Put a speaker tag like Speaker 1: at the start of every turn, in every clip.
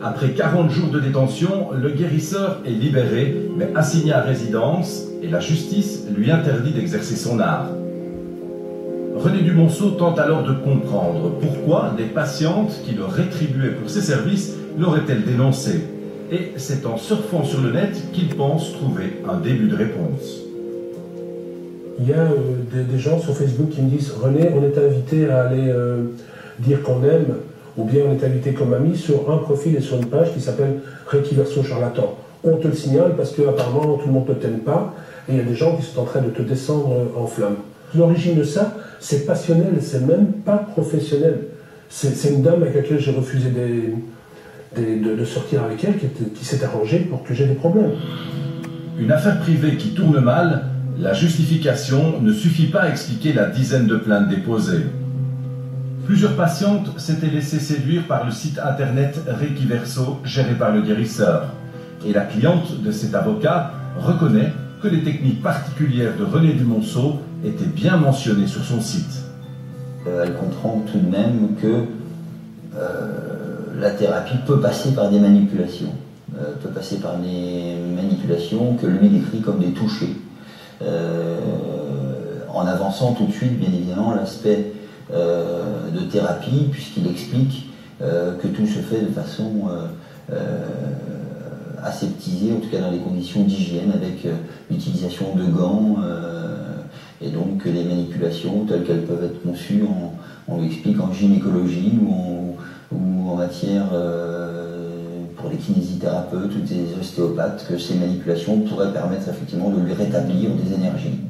Speaker 1: Après 40 jours de détention, le guérisseur est libéré, mais assigné à résidence, et la justice lui interdit d'exercer son art. René Dumonceau tente alors de comprendre pourquoi des patientes qui le rétribuaient pour ses services l'auraient-elles dénoncé. Et c'est en surfant sur le net qu'il pense trouver un début de réponse.
Speaker 2: Il y a des gens sur Facebook qui me disent « René, on est invité à aller dire qu'on aime » ou bien on est invité comme ami sur un profil et sur une page qui s'appelle Reiki Verso Charlatan. On te le signale parce qu'apparemment tout le monde ne t'aime pas et il y a des gens qui sont en train de te descendre en flammes. L'origine de ça, c'est passionnel, c'est même pas professionnel. C'est une dame avec laquelle j'ai refusé de sortir avec elle, qui s'est arrangée pour que j'ai des problèmes.
Speaker 1: Une affaire privée qui tourne mal, la justification ne suffit pas à expliquer la dizaine de plaintes déposées. Plusieurs patientes s'étaient laissées séduire par le site internet Reiki Verso, géré par le guérisseur. Et la cliente de cet avocat reconnaît que les techniques particulières de René Dumonceau étaient bien mentionnées sur son site.
Speaker 3: Elle comprend tout de même que la thérapie peut passer par des manipulations. Que lui décrit comme des touchés. En avançant tout de suite, bien évidemment, l'aspect de thérapie, puisqu'il explique que tout se fait de façon aseptisée, en tout cas dans les conditions d'hygiène, avec l'utilisation de gants, et donc les manipulations telles qu'elles peuvent être conçues, on l'explique en gynécologie ou en matière pour les kinésithérapeutes ou des ostéopathes, que ces manipulations pourraient permettre effectivement de lui rétablir des énergies.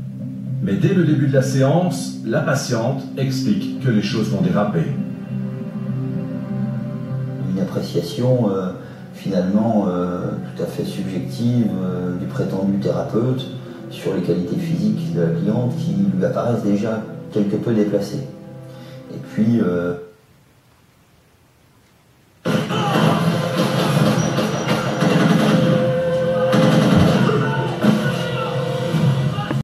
Speaker 1: Mais dès le début de la séance, la patiente explique que les choses vont déraper.
Speaker 3: Une appréciation finalement tout à fait subjective du prétendu thérapeute sur les qualités physiques de la cliente qui lui apparaissent déjà quelque peu déplacées. Et puis